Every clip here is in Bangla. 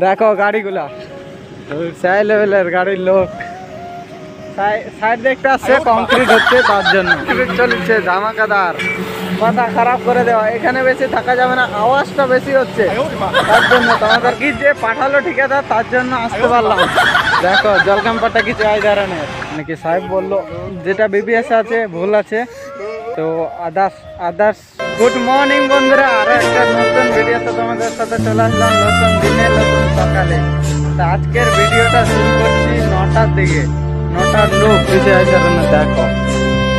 দেখো গাড়িগুলা সাই লেভেলের গাড়ির লোক সাইড দেখতে আসছে, কংক্রিট হচ্ছে তার জন্য চলছে ধামাকাদার। মাথা খারাপ করে দেওয়া, এখানে বেশি থাকা যাবে না, আওয়াজটা বেশি হচ্ছে তার জন্য। তোমাদের কি যে পাঠালো ঠিকাদার তার জন্য আসতে পারলাম। দেখো জল ক্যাম্পারটা কিছু এই ধরনের নাকি সাহেব বললো, যেটা বিবিএস আছে ভুল আছে তো আদার্স। গুড মর্নিং বন্ধুরা, আরো একটা নতুন ভিডিওতে তোমাদের সাথে চলে আসলাম, নতুন দিনে নতুন সকালে। তো আজকের ভিডিওটা শুরু করছি 9টার দিকে, 9টার লোক কিছু এই ধরনের। দেখো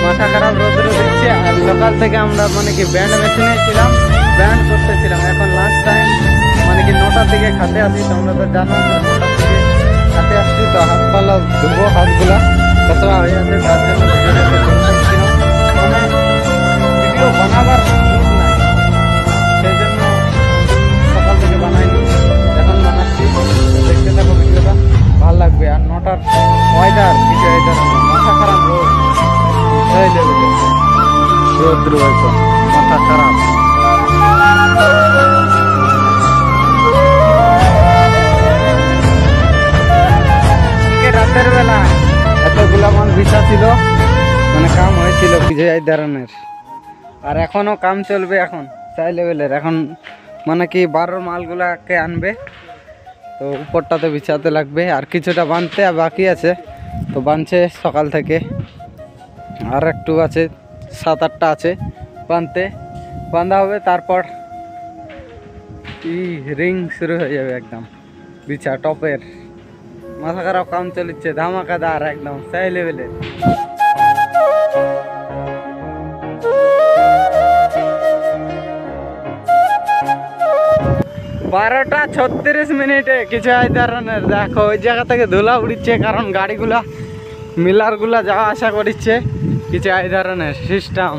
মাথা খারাপ রোদ্র দিচ্ছে, আর সকাল থেকে আমরা মানে কি ব্যান্ড মেশিনে ছিলাম, ব্যান্ড করতেছিলাম। এখন লাস্ট টাইম মানে কি 9টার দিকে খাতে আসি, তোমরা তো জানো 9টার দিকে খাতে আসছি। তো হাত পালা ধুবো, হাতগুলা কতটা হয়ে আছে তার জন্য ভিডিও বানাবার নাই, সেই জন্য সকাল থেকে বানাইনি, এখন বানাচ্ছি। দেখতে থাকো ভিডিওটা, ভালো লাগবে। আর 9টার ওয়েদার কিছু এই ধরনের, মাথা খারাপ রোদ রোদ্র হয়তো মাথা খারাপ। রাতের বেলা এতগুলা মাল বিছা ছিল, মানে কাম হয়েছিল কিছু এই ধরনের। আর এখনো কাম চলবে, এখন সাই লেভেলের। এখন মানে কি 12 মালগুলাকে আনবে, তো উপরটাতে বিছাতে লাগবে, আর কিছুটা বাঁধতে বাকি আছে, তো বাঁধছে সকাল থেকে। আর একটু আছে, 7-8টা আছে বাঁধা হবে, তারপর রিং শুরু হয়ে যাবে একদম বিছা টপের। মাথা খারাপ কাম চলছে, ধামাকাদার একদম সাই লেভেলের। 12:36 কিছু এই ধরনের। দেখো ওই জায়গা থেকে ধুলা উড়িচ্ছে, কারণ গাড়িগুলা মিলারগুলা যাওয়া আসা করছে কিছু এই ধরনের সিস্টেম।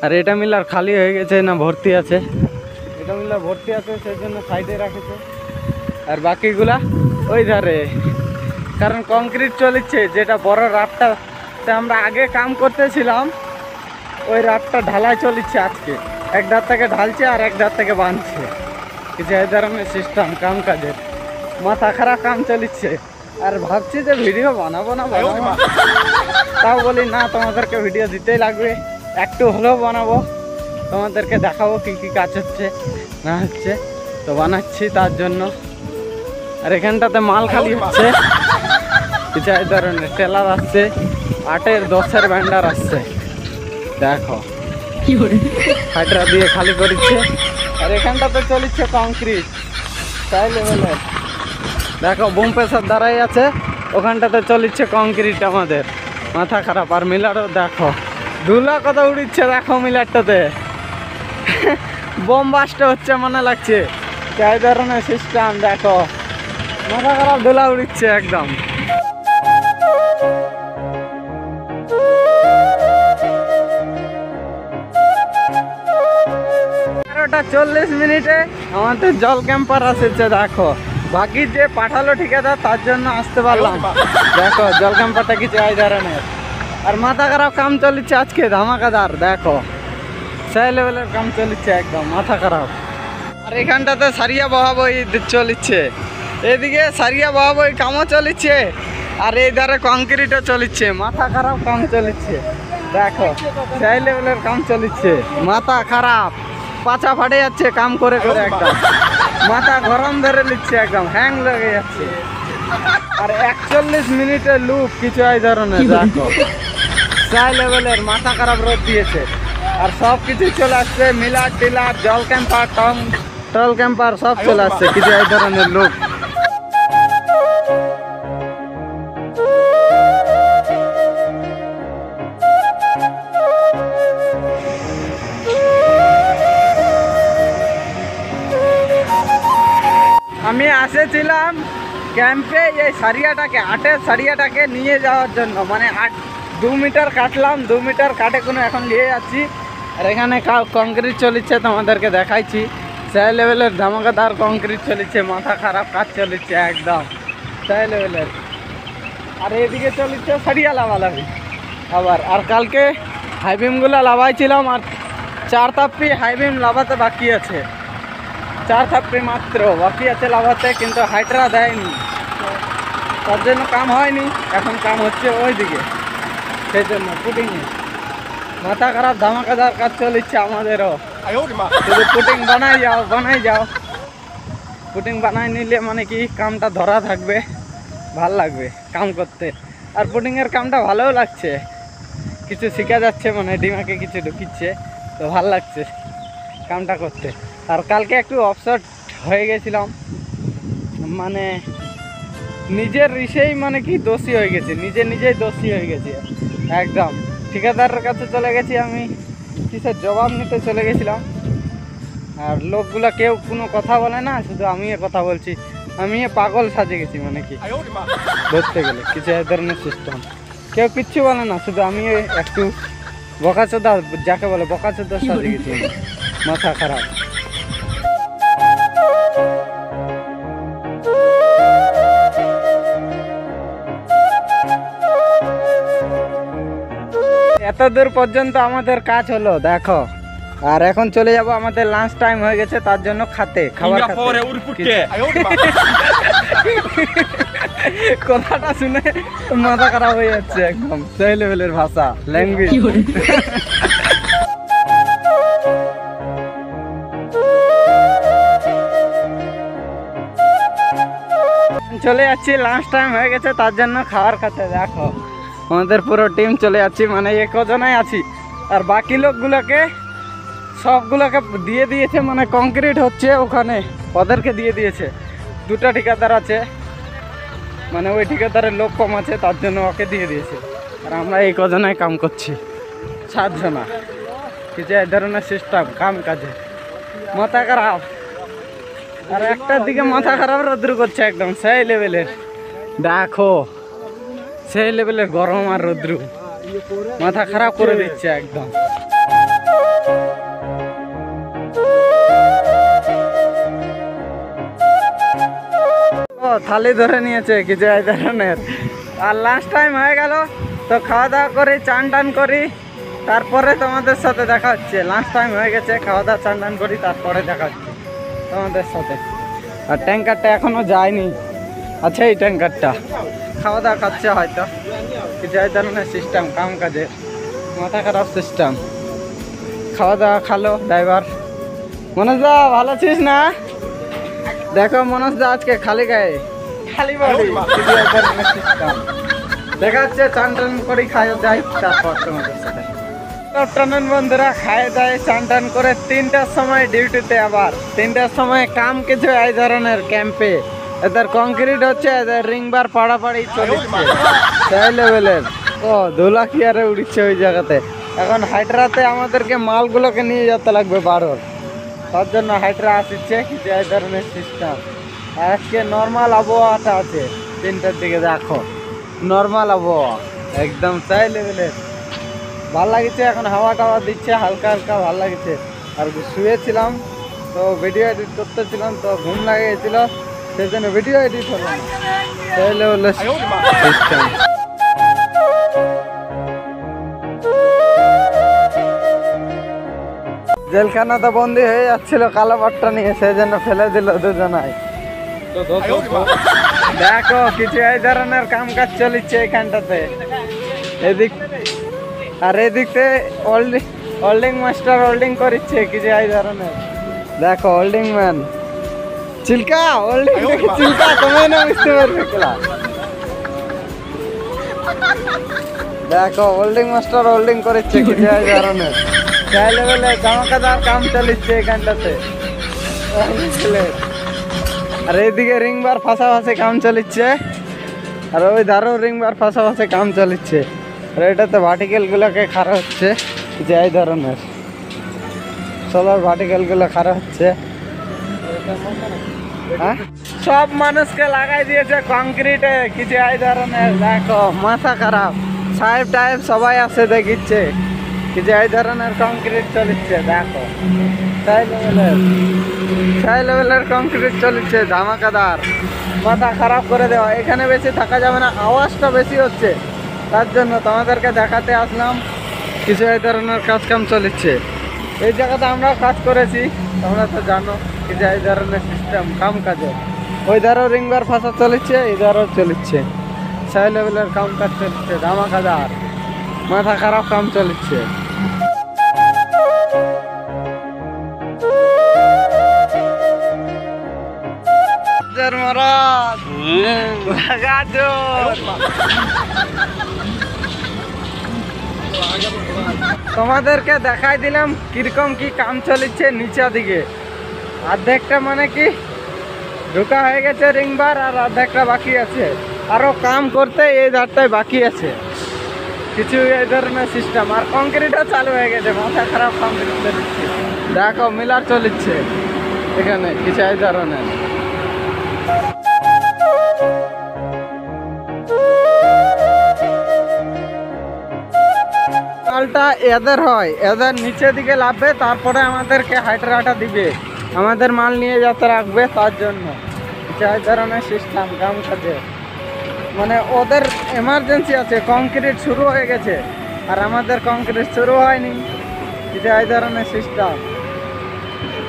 আর এটা মিলার খালি হয়ে গেছে না ভর্তি আছে, এটা মিলার ভর্তি আছে, সেই জন্য সাইডে রাখেছে। আর বাকিগুলা ওই ধারে, কারণ কংক্রিট চলছে। যেটা বড় রাতটাতে আমরা আগে কাম করতেছিলাম, ওই রাতটা ঢালাই চলছে আজকে, এক ধার থেকে ঢালছে আর এক ধার থেকে বাঁধছে কিছু এই ধরনের সিস্টেম কাম কাজের। মাথা খারাপ কাম চলছে। আর ভাবছি যে ভিডিও বানাবো না, তাও বলি না, তোমাদেরকে ভিডিও দিতেই লাগবে, একটু হলেও বানাবো, তোমাদেরকে দেখাবো কি কি কাজ হচ্ছে না হচ্ছে, তো বানাচ্ছি তার জন্য। আর এখানটাতে মাল খালি হচ্ছে কিছু এই ধরনের। টেলার আসছে, 8-এর 10-এর ব্যান্ডার আসছে, দেখো হাইড্রা দিয়ে খালি করছে। আর এখানটাতে চলছে কংক্রিট সাই লেভেলের। দেখো বুম প্রেসার দাঁড়াই আছে, ওখানটাতে চলছে কংক্রিট আমাদের। মাথা খারাপ। আর মিলারও দেখো ধুলা কত উড়িচ্ছে, দেখো মিলারটাতে বোম বাস্ট হচ্ছে মনে লাগছে, এই ধরনের সিস্টেম। দেখো মাথা খারাপ, ধুলা উড়িচ্ছে একদম। 12:40 আমাদের জল ক্যাম্পার আসছে। দেখো বাকি যে পাঠালো ঠিকাদার তার জন্য আসতে পারলাম। দেখো জল ক্যাম্পারটা কিছু এই ধরনের। আর মাথা খারাপ কাম চলছে আজকে ধামাকাদার। দেখো সাই লেভেলের কাম চলছে একদম মাথা খারাপ। আর এখানটাতে সারিয়া বহাবই চলছে, এদিকে সারিয়া বহাবই কামও চলছে, আর এই ধারে কংক্রিটও চলছে। মাথা খারাপ কাম চলছে, দেখো সাই লেভেলের কাম চলছে। মাথা খারাপ, পাছা ফাটে যাচ্ছে কাম করে করে, একদম মাথা গরম ধরে নিচ্ছে, একদম হ্যাং লেগে যাচ্ছে। আর 41 মিনিটের লুপ কিছু এই ধরনের। দেখো সাই লেভেলের মাথা খারাপ রোদ দিয়েছে। আর সব কিছু চলে আসছে, মিলার টিলার জল ক্যাম্পার টল ক্যাম্পার সব চলে আসছে কিছু এই ধরনের লুপ। আমি এসেছিলাম ক্যাম্পে এই সারিয়াটাকে, 8-এর সারিয়াটাকে নিয়ে যাওয়ার জন্য, মানে 2 মিটার কাটলাম, 2 মিটার কাটে কোনো এখন নিয়ে যাচ্ছি। আর এখানে কংক্রিট চলছে, তোমাদেরকে দেখাইছি সাই লেভেলের ধামাকাদার কংক্রিট চলছে। মাথা খারাপ কাজ চলছে একদম সাই লেভেলের। আর এদিকে চলছে সারিয়া লাভালাভি আবার। আর কালকে হাইবিমগুলো লাভাইছিলাম, আর 4 তাপ্পি হাইবিম লাভাতে বাকি আছে। 4 থাপ্পড়ি মাত্র বাকি আছে লাভাতে, কিন্তু হাইটরা দেয়নি, তার জন্য কাম হয়নি। এখন কাম হচ্ছে ওইদিকে, সেই জন্য পুটিংয়ে মাথা খারাপ ধামাকাদার কাজ চলছে আমাদেরও। শুধু পুটিং বানাই যাও। পুটিং বানাই নিলে মানে কি কামটা ধরা থাকবে, ভাল লাগবে কাম করতে। আর পুটিংয়ের কামটা ভালোও লাগছে, কিছু শেখা যাচ্ছে, মানে ডিমাকে কিছু ঢুকিচ্ছে, তো ভাল লাগছে কামটা করতে। আর কালকে একটু অফসেট হয়ে গেছিলাম, মানে নিজের ইসেই মানে কি দোষী হয়ে গেছি, নিজেই দোষী হয়ে গেছি একদম। ঠিকাদারের কাছে চলে গেছি আমি, কিসের জবাব নিতে চলে গেছিলাম। আর লোকগুলা কেউ কোনো কথা বলে না, শুধু আমি কথা বলছি। আমি পাগল সাজে গেছি, মানে কি ধরতে গেলে কিছু এই ধরনের সিস্টেম। কেউ কিচ্ছু বলে না, শুধু আমি একটু বকাচোদা, যাকে বলে বকাচোদা সাজে গেছি, মাথা খারাপ। এত দূর পর্যন্ত আমাদের কাজ হলো দেখো। আর এখন চলে যাব, আমাদের লাঞ্চ টাইম হয়ে গেছে, তার জন্য খাবার কথাটা শুনে মাথা খারাপ হয়ে যাচ্ছে একদম, সেই লেভেলের ভাষা ল্যাঙ্গুয়েজ। চলে যাচ্ছি, লাঞ্চ টাইম হয়ে গেছে, তার জন্য খাবার খেতে। দেখো আমাদের পুরো টিম চলে যাচ্ছি, মানে কজনাই আছি। আর বাকি লোকগুলোকে সবগুলোকে দিয়ে দিয়েছে, মানে কংক্রিট হচ্ছে ওখানে, ওদেরকে দিয়ে দিয়েছে। 2টা ঠিকাদার আছে, মানে ওই ঠিকাদারের লোক কম আছে, তার জন্য ওকে দিয়ে দিয়েছে। আর আমরা এই কজনায় কাম করছি, 7 জনা। কিছু এই ধরনের সিস্টেম কাম কাজে, মাথা খারাপ। আর একটার দিকে মাথা খারাপ রৌদ্র করছে একদম সেই লেভেলের, দেখো সেই লেভেলের গরম আর রৌদ্র মাথা খারাপ করে দিচ্ছে একদম। থালি ধরে নিয়েছে কিছু এই ধরনের। আর লাস্ট টাইম হয়ে গেল, তো খাওয়া দাওয়া করি, চান টান করি, তারপরে তোমাদের সাথে দেখা হচ্ছে। লাস্ট টাইম হয়ে গেছে, খাওয়া দাওয়া চান টান করি, তারপরে দেখা হচ্ছে তোমাদের সাথে। আর ট্যাঙ্কারটা এখনো যায়নি, আছে এই ট্যাঙ্কারটা, খাওয়া দাওয়া খাচ্ছে হয়তো। কিছু এই ধরনের সিস্টেম কাম কাজে, মাথা খারাপ সিস্টেম। খাওয়া দাওয়া খালো ড্রাইভার। মনোজ দা ভালো আছিস না? দেখো মনোজ দা আজকে খালি গায়ে, খালি বডি। সিস্টেম দেখা যাচ্ছে, চান টান করে খাওয়া যায়, তারপর তোমাদের সাথে টান বন্ধুরা খায় দেয়, চান টান করে 3টার সময় ডিউটিতে। আবার 3টার সময় কাম কিছু এই ধরনের ক্যাম্পে, এদের কংক্রিট হচ্ছে, এদের রিংবার পাড়াপাড়ি চলছে সেই লেভেলের। ও ধুলা কি আরে উড়িচ্ছে ওই জায়গাতে। এখন হাইড্রাতে আমাদেরকে মালগুলোকে নিয়ে যেতে লাগবে 12, তার জন্য হাইড্রা আসছে কিছু এই ধরনের সিস্টেম। আজকে নর্মাল আবহাওয়াটা আছে 3টার দিকে, দেখো নর্মাল আবহাওয়া একদম সেই লেভেলের, ভাল লাগছে। এখন হাওয়া টাওয়া দিচ্ছে হালকা হালকা, ভাল লাগছে। আর শুয়েছিলাম, তো ভিডিও এডিট করতেছিলাম, তো ঘুম লাগে গেছিল, সেই জন্য ভিডিও এডিট হলো না, সেই লেভেলের সিস্টেম। জেলখানা তো বন্দি হয়ে যাচ্ছিল কালো পাট্টা নিয়ে, সেই জন্য ফেলে দিল দুজনাই। দেখো কিছু এই ধরনের কাম কাজ চলছে এখানটাতে, এদিক আর এদিকে হোল্ডিং মাস্টার হোল্ডিং করছে কিছু এই ধরনের। দেখো হোল্ডিং ম্যান চিল্কা হোল্ডিং, চিল্কা তুমি না বুঝতে পারবে কেলা। দেখো হোল্ডিং মাস্টার হোল্ডিং করছে কিছু এই ধরনের, সেই লেভেলে ধামাকাদার কাম চলছে এখানটাতে। আর এইদিকে রিংবার ফাঁসাফাঁসি কাম চলছে, আর ওই ধারও রিংবার ফাঁসাফাঁসি কাম চলছে। আর এটাতে ভার্টিকেলগুলোকে খারাপ হচ্ছে যে এই ধরনের, সোলার ভার্টিকেলগুলো খারাপ হচ্ছে। হ্যাঁ সব মানুষকে লাগাই দিয়েছে কংক্রিটে কিছু এই ধরনের। দেখো মাথা খারাপ, সাহেব টাইপ সবাই আসে দেখিচ্ছে কিছু এই ধরনের কংক্রিট চলছে। দেখো সেই লেভেলের কংক্রিট চলছে ধামাকাদার, মাথা খারাপ করে দেওয়া। এখানে বেশি থাকা যাবে না, আওয়াজটা বেশি হচ্ছে, তার জন্য তোমাদেরকে দেখাতে আসলাম কিছু এই ধরনের কাজ কাম চলছে। এই জায়গাতে আমরা কাজ করেছি, তোমরা তো জানো কিছু এই ধরনের সিস্টেম কাম কাজে। ওই ধারও রিংবার ফাঁসা চলেছে, এই ধারও চলেছে, সেই লেভেলের কাম কাজ চলছে, ধামাকাদার মাথা খারাপ কাম চলছে। তোমাদেরকে দেখাই দিলাম কিরকম কি কাম চলেছে নিচা দিকে। অর্ধেকটা মানে কি ঢোকা হয়ে গেছে রিংবার, আর অর্ধেকটা বাকি আছে, আরো কাম করতে এই ধারটায় বাকি আছে কিছু এই ধরনের সিস্টেম। আর কংক্রিটও চালু হয়ে গেছে, মাথা খারাপ কংক্রিট চলছে। দেখো মিলার চলছে এখানে কিছু এই ধরনের। মালটা এদের হয়, এদের নিচে দিকে লাভবে, তারপরে আমাদেরকে হাইটরাটা দিবে, আমাদের মাল নিয়ে যাতে রাখবে, তার জন্য এই ধরনের সিস্টেম কাম কাজে। মানে ওদের এমার্জেন্সি আছে, কংক্রিট শুরু হয়ে গেছে আর আমাদের কংক্রিট শুরু হয়নি, এই ধরনের সিস্টেম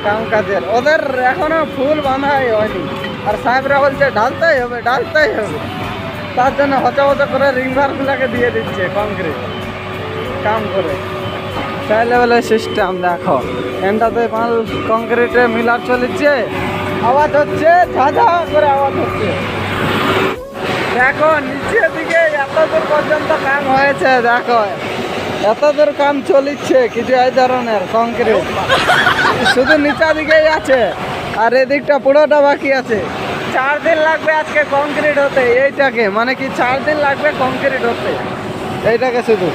কাম কাজের। ওদের এখনো ফুল বাঁধাই হয়নি, আর সাহেবরা বলছে ঢালতেই হবে ঢালতেই হবে, তার জন্য হচা হচা করে রিংভারগুলোকে দিয়ে দিচ্ছে কংক্রিট কাম করে। সেই লেভেলের সিস্টেম দেখো, এনটাতে মাল কংক্রিটে মিলার চলেছে, আওয়াজ হচ্ছে, ঝাঝা করে আওয়াজ হচ্ছে। দেখো নিচের দিকে এতদূর পর্যন্ত কাম হয়েছে, দেখো এতদূর কাম চলিচ্ছে কিছু এই ধরনের কংক্রিট, শুধু নিচা দিকেই আছে আর এদিকটা পুরোটা বাকি আছে। 4 দিন লাগবে আজকে কংক্রিট হতে, এইটাকে মানে কি 4 দিন লাগবে কংক্রিট হতে, এইটাকে শুধু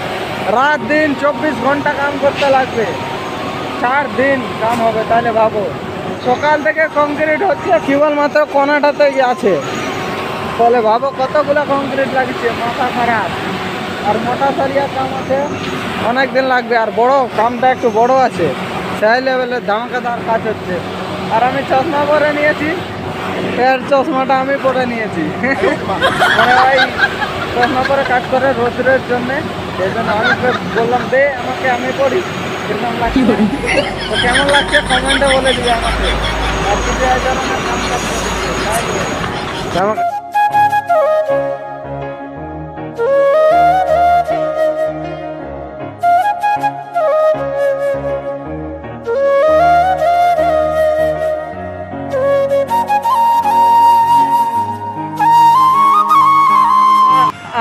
রাত দিন 24 ঘন্টা কাম করতে লাগবে, 4 দিন কাম হবে। তাহলে ভাবো সকাল থেকে কংক্রিট হচ্ছে, কেবলমাত্র কোনাটাতেই আছে, তাহলে ভাবো কতগুলো কংক্রিট লাগছে, মাথা খারাপ। আর মোটা সারিয়া কাম আছে, অনেক দিন লাগবে, আর বড় কামটা একটু বড় আছে, সেই লেভেলের ধামাকাদার কাজ হচ্ছে। আর আমি চশমা পরে নিয়েছি, এর চশমাটা আমি পরে নিয়েছি, মানে ওই চশমা পরে কাজ করে রোদ্রের জন্যে, এই জন্য আমি বললাম দে আমাকে, আমি পড়ি কেমন লাগছে, তো কেমন লাগছে কমেন্টে বলে দিবে আমাকে। আর কিছু এই ধরনের কাম কাজ করছে।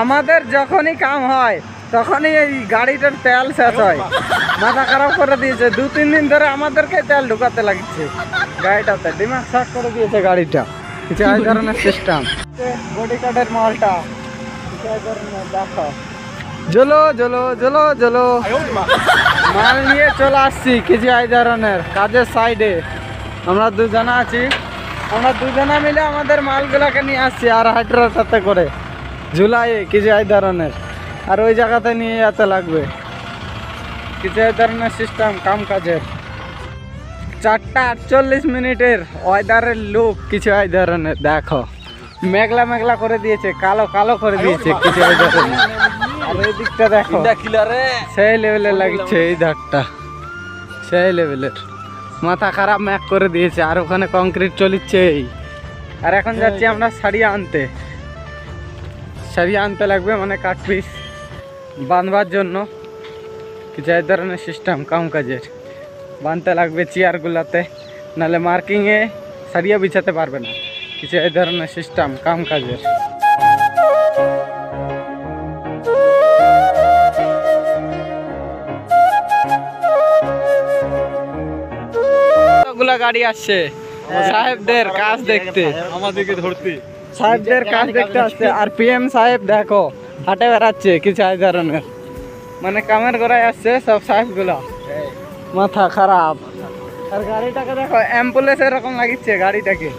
আমাদের যখনই কাম হয় তখনই এই গাড়িটার তেল শেষ হয়, মাথা খারাপ করে দিয়েছে। 2-3 দিন ধরে আমাদেরকে তেল ঢুকাতে লাগছে গাড়িটাতে, দিমাগ শর্ট করে দিয়েছে গাড়িটা। কিছু এই ধরনের সিস্টেম, বডি কার্ডের মালটা এই ধরনের। দেখো জলো জলো জলো জলো মাল নিয়ে চলে আসছি কিছু এই ধরনের কাজের সাইডে। আমরা দুজনা আছি, আমরা দুজনা মিলে আমাদের মালগুলোকে নিয়ে আসছি, আর হাইড্রাটাতে করে ঝুলাই কিছু এই ধরনের, আর ওই জায়গাতে নিয়ে যেতে লাগবে কিছু এই ধরনের সিস্টেম কাম কাজের। 4টা 48 মিনিটের ওয়েদারের লুক কিছু এই ধরনের। দেখো মেঘলা মেঘলা করে দিয়েছে, কালো কালো করে দিয়েছে কিছু এই ধরনের। আর এই দিকটা দেখো সেই লেভেলের লাগছে, এই ধারটা সেই লেভেলের, মাথা খারাপ ম্যাক করে দিয়েছে। আর ওখানে কংক্রিট চলিচ্ছে। আর এখন যাচ্ছি আমরা সারিয়া আনতে, সারিয়া আনতে লাগবে, মানে কাঠ পিস বাঁধবার জন্য কিছু এই ধরনের সিস্টেম কাম কাজের। বাঁধতে লাগবে চেয়ারগুলোতে, নাহলে মার্কিংয়ে সারিয়া বিছাতে পারবে না, কিছু এই ধরনের সিস্টেম কাম কাজের। কতগুলা গাড়ি আসছে সাহেবদের কাজ দেখতে, আমাদেরকে ধরতে, সাহেবদের কাজ দেখতে আসছে। আর PM সাহেব দেখো হাটে বেড়াচ্ছে কিছু এই ধরনের, মানে কামের গোড়ায় আসছে সব সাহেবগুলো, মাথা খারাপ। আর গাড়িটাকে দেখো অ্যাম্বুলেন্স এরকম লাগিচ্ছে গাড়িটাকে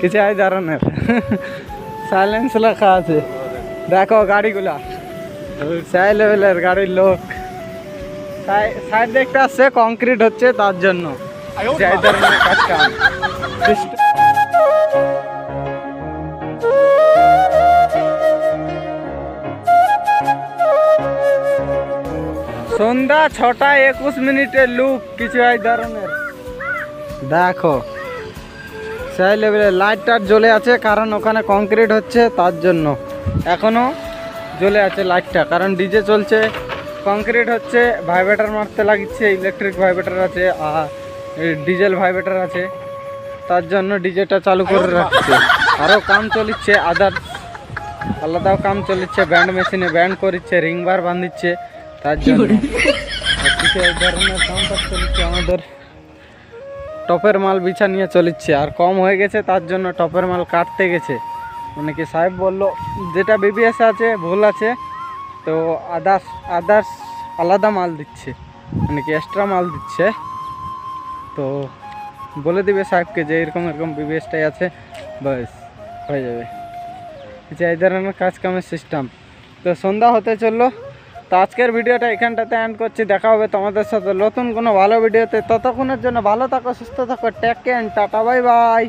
কিছু এই ধরনের, সাইলেন্স লেখা আছে। দেখো গাড়িগুলা সেই লেভেলের গাড়ির লোক, সাইড দেখতে আসছে, কংক্রিট হচ্ছে তার জন্য এই ধরনের কাজ কাম। সন্ধ্যা 6টা 21 মিনিটের লুক কিছু এই ধরনের। দেখো সেই লেভেলে লাইট টাইট জ্বলে আছে, কারণ ওখানে কংক্রিট হচ্ছে তার জন্য এখনও জ্বলে আছে লাইটটা, কারণ ডিজে চলছে, কংক্রিট হচ্ছে, ভাইব্রেটার মারতে লাগিচ্ছে, ইলেকট্রিক ভাইব্রেটার আছে আর ডিজেল ভাইব্রেটার আছে, তার জন্য ডিজেটা চালু করে রাখছে। আরও কাম চলিচ্ছে, আদার্স আলাদাও কাম চলিচ্ছে, ব্যান্ড মেশিনে ব্যান্ড করছে, রিং বার বাঁধিচ্ছে, তার জন্য কিছু এই ধরনের কামকাজ চলিচ্ছে। আমাদের টপের মাল বিছা নিয়ে চলিচ্ছে, আর কম হয়ে গেছে তার জন্য টপের মাল কাটতে গেছে। মানে কি সাহেব বললো যেটা বিবিএস আছে ভুল আছে, তো আদার্স আলাদা মাল দিচ্ছে, মানে কি এক্সট্রা মাল দিচ্ছে, তো বলে দিবে সাহেবকে যে এরকম এরকম বিবিএসটাই আছে, ব্যাস হয়ে যাবে। আচ্ছা, এই ধরনের কাজ কামের সিস্টেম। তো সন্ধ্যা হতে চললো, তো আজকের ভিডিওটা এখানটাতে এন্ড করছি। দেখা হবে তোমাদের সাথে নতুন কোনো ভালো ভিডিওতে। ততক্ষণের জন্য ভালো থাকো, সুস্থ থাকো, take care, tata, bye by.